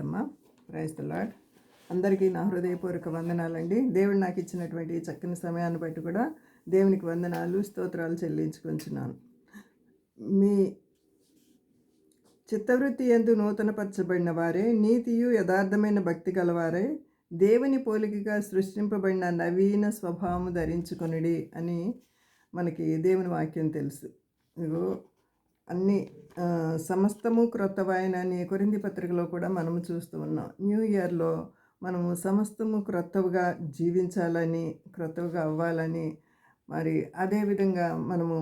అమ్మా praise the lord. అందరికీ నా హృదయపూర్వక వందనాలండి. దేవుడు నాకు ఇచ్చినటువంటి చక్కని సమయాన్ని బట్టి కూడా దేవునికి వందనాలు స్తోత్రాలు చెల్లించుకుంటున్నాను. మీ చిత్తవృత్తి యందు నూతనపరచబడిన వారే, నీతియు యథార్థమైన భక్తి గలవారే, దేవుని పోలికగా సృష్టింపబడిన నవీన స్వభావము ధరించుకొనుడి అని మనకి దేవుని వాక్యం తెలుసు. ఇగో అన్ని సమస్తము క్రొత్తవాయన అని కొరింథీ పత్రికలో కూడా మనము చూస్తూ ఉన్నాం. న్యూ ఇయర్లో మనము సమస్తము క్రొత్తగా జీవించాలని, క్రొత్తగా అవ్వాలని, మరి అదేవిధంగా మనము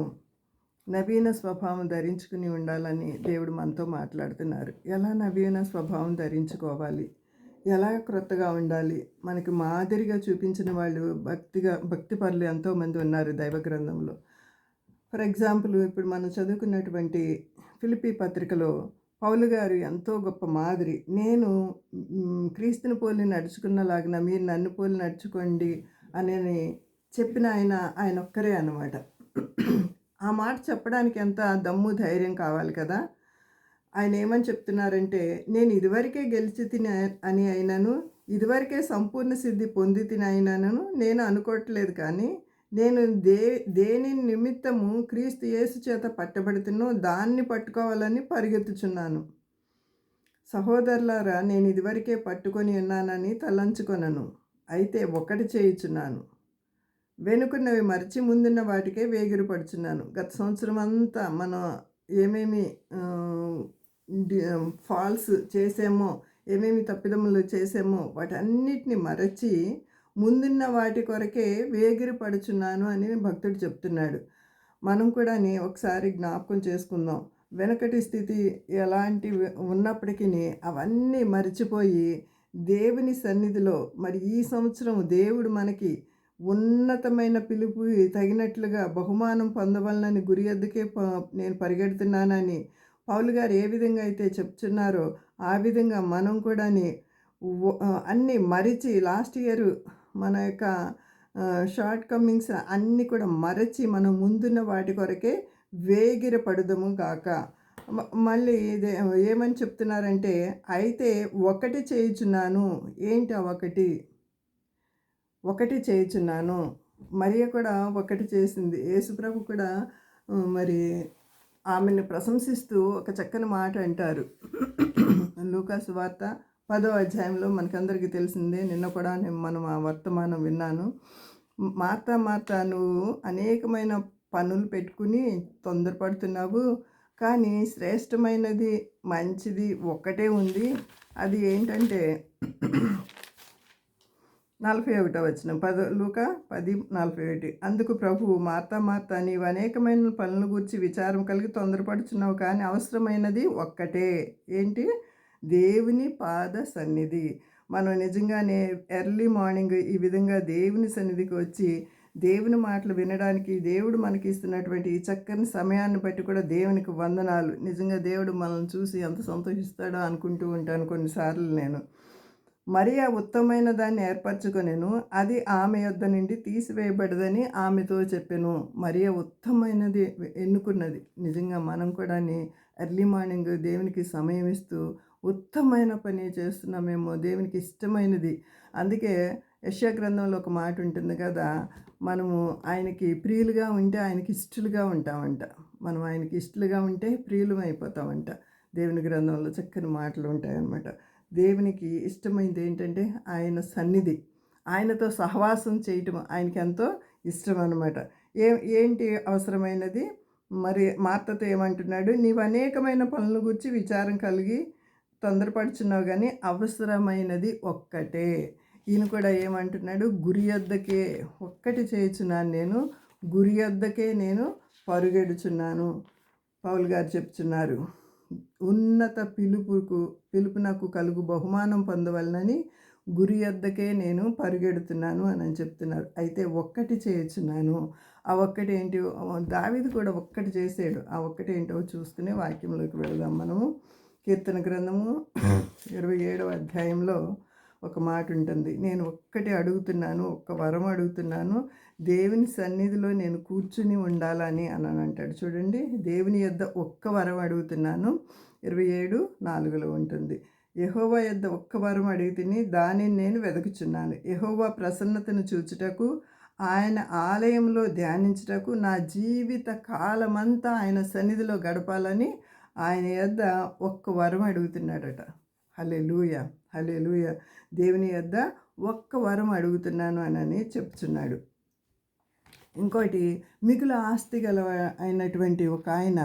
నవీన స్వభావం ధరించుకుని ఉండాలని దేవుడు మనతో మాట్లాడుతున్నారు. ఎలా నవీన స్వభావం ధరించుకోవాలి, ఎలా క్రొత్తగా ఉండాలి, మనకి మాదిరిగా చూపించిన వాళ్ళు భక్తి పరులు ఎంతోమంది ఉన్నారు దైవ గ్రంథంలో. ఫర్ ఎగ్జాంపుల్, ఇప్పుడు మనం చదువుకున్నటువంటి ఫిలిప్పీ పత్రికలో పౌలు గారు ఎంతో గొప్ప మాదిరి. నేను క్రీస్తుని పోలి నడుచుకున్నలాగిన మీరు నన్ను పోలి నడుచుకోండి అని చెప్పిన ఆయన ఒక్కరే అన్నమాట. ఆ మాట చెప్పడానికి ఎంత దమ్ము ధైర్యం కావాలి కదా. ఆయన ఏమని చెప్తున్నారంటే, నేను ఇదివరకే గెలిచి తిని అని అయినను, ఇదివరకే సంపూర్ణ సిద్ధి పొంది తిని అయినను నేను అనుకోవట్లేదు, కానీ నేను దేని నిమిత్తము క్రీస్తు యేసు చేత పట్టబడుతున్నో దాన్ని పట్టుకోవాలని పరిగెత్తుచున్నాను. సహోదరులారా, నేను ఇదివరకే పట్టుకొని ఉన్నానని తలంచుకొనను. అయితే ఒకటి చేయుచున్నాను, వెనుకున్నవి మరిచి ముందున్న వాటికే వేగిరపడుచున్నాను. గత సంవత్సరం అంతా మనం ఏమేమి ఫాల్స్ చేసామో, ఏమేమి తప్పిదములు చేసామో వాటన్నిటిని మరచి ముందున్న వాటి కొరకే వేగిరపడుచున్నాను అని భక్తుడు చెప్తున్నాడు. మనం కూడా ఒకసారి జ్ఞాపకం చేసుకుందాం. వెనకటి స్థితి ఎలాంటి ఉన్నప్పటికీ అవన్నీ మరిచిపోయి దేవుని సన్నిధిలో, మరి ఈ సంవత్సరం దేవుడు మనకి ఉన్నతమైన పిలుపు తగినట్లుగా బహుమానం పొందవలనని గురి ఎద్దుకే నేను పరిగెడుతున్నానని పౌలు గారు ఏ విధంగా అయితే చెప్తున్నారో ఆ విధంగా మనం కూడా అన్నీ మరిచి లాస్ట్ ఇయర్ మన యొక్క షార్ట్ కమింగ్స్ అన్నీ కూడా మరచి మనం ముందున్న వాటి కొరకే వేగిరపడుదము గాక. మళ్ళీ ఏమని చెప్తున్నారంటే, అయితే ఒకటి చేయుచున్నాను. ఏంటి ఆ ఒకటి చేయుచున్నాను. మరియ కూడా ఒకటి చేసింది. యేసుప్రభు కూడా మరి ఆమెను ప్రశంసిస్తూ ఒక చక్కని మాట అంటారు. లూకా సువార్త 10వ అధ్యాయంలో మనకందరికీ తెలిసిందే. నిన్న కూడా మనం ఆ వర్తమానం విన్నాను. మార్తా నువ్వు అనేకమైన పనులు పెట్టుకుని తొందరపడుతున్నావు, కానీ శ్రేష్టమైనది మంచిది ఒక్కటే ఉంది. అది ఏంటంటే 41వ వచనం, లూకా 10:41. అందుకు ప్రభువు, మార్తా నీవు అనేకమైన పనుల గురించి విచారం కలిగి తొందరపడుచున్నావు, కానీ అవసరమైనది ఒక్కటే. ఏంటి? దేవుని పాద సన్నిధి. మనం నిజంగానే ఎర్లీ మార్నింగ్ ఈ విధంగా దేవుని సన్నిధికి వచ్చి దేవుని మాటలు వినడానికి దేవుడు మనకి ఇస్తున్నటువంటి ఈ చక్కని సమయాన్ని బట్టి కూడా దేవునికి వందనాలు. నిజంగా దేవుడు మనల్ని చూసి ఎంత సంతోషిస్తాడో అనుకుంటూ ఉంటాను కొన్నిసార్లు నేను. మరియా ఉత్తమమైన దాన్ని ఏర్పరచుకొనెను, అది ఆమె యొద్ద నుండి తీసివేయబడదని ఆమెతో చెప్పెను. మరియా ఉత్తమమైనది ఎన్నుకున్నది. నిజంగా మనం కూడా ఎర్లీ మార్నింగ్ దేవునికి సమయం ఇస్తూ ఉత్తమమైన పని చేస్తున్నామేమో, దేవునికి ఇష్టమైనది. అందుకే యెషయా గ్రంథంలో ఒక మాట ఉంటుంది కదా, మనము ఆయనకి ప్రియులుగా ఉంటే ఆయనకి ఇష్టలుగా ఉంటామంట. మనం ఆయనకి ఇష్టలుగా ఉంటే ప్రియులం అయిపోతామంట. దేవుని గ్రంథంలో చక్కని మాటలు ఉంటాయన్నమాట. దేవునికి ఇష్టమైనది ఏంటంటే ఆయన సన్నిధి, ఆయనతో సహవాసం చేయటం ఆయనకి ఎంతో ఇష్టం అన్నమాట. ఏంటి అవసరమైనది? మరి మార్తతో ఏమంటున్నాడు? నీవు అనేకమైన పనుల గురించి విచారం కలిగి తొందరపడుచున్నావు, కానీ అవసరమైనది ఒక్కటే. ఈయన కూడా ఏమంటున్నాడు? గురి యొద్దకే ఒక్కటి చేయుచున్నాను, నేను గురి యొద్దకే నేను పరుగెడుచున్నాను. పౌలు గారు చెప్తున్నారు, ఉన్నత పిలుపునకు కలుగు బహుమానం పొందవలనని గురి యొద్దకే నేను పరుగెడుతున్నాను అని చెప్తున్నారు. అయితే ఒక్కటి చేయుచున్నాను. ఆ ఒక్కటి ఏంటి? దావీదు కూడా ఒక్కటి చేసాడు. ఆ ఒక్కటి ఏంటో చూసుకునే వాక్యంలోకి వెళదాం మనము. కీర్తన గ్రంథము 27వ అధ్యాయంలో ఒక మాట ఉంటుంది. నేను ఒక్కటి అడుగుతున్నాను, ఒక్క వరం అడుగుతున్నాను, దేవుని సన్నిధిలో నేను కూర్చుని ఉండాలని అని అంటాడు. చూడండి, దేవుని యొద్ద ఒక్క వరం అడుగుతున్నాను. 27:4 ఉంటుంది. యెహోవా యొద్ద ఒక్క వరం అడిగితిని, దానిని నేను వెదకుచున్నాను. యెహోవా ప్రసన్నతను చూచుటకు, ఆయన ఆలయంలో ధ్యానించుటకు, నా జీవిత కాలమంతా ఆయన సన్నిధిలో గడపాలని ఆయన యొద్ద ఒక్క వరం అడుగుతున్నాడట. హల్లెలూయా, హల్లెలూయా. దేవుని యొద్ద ఒక్క వరం అడుగుతున్నాను అని చెప్తున్నాడు. ఇంకోటి, మిగులు ఆస్తి గల అయినటువంటి ఒక ఆయన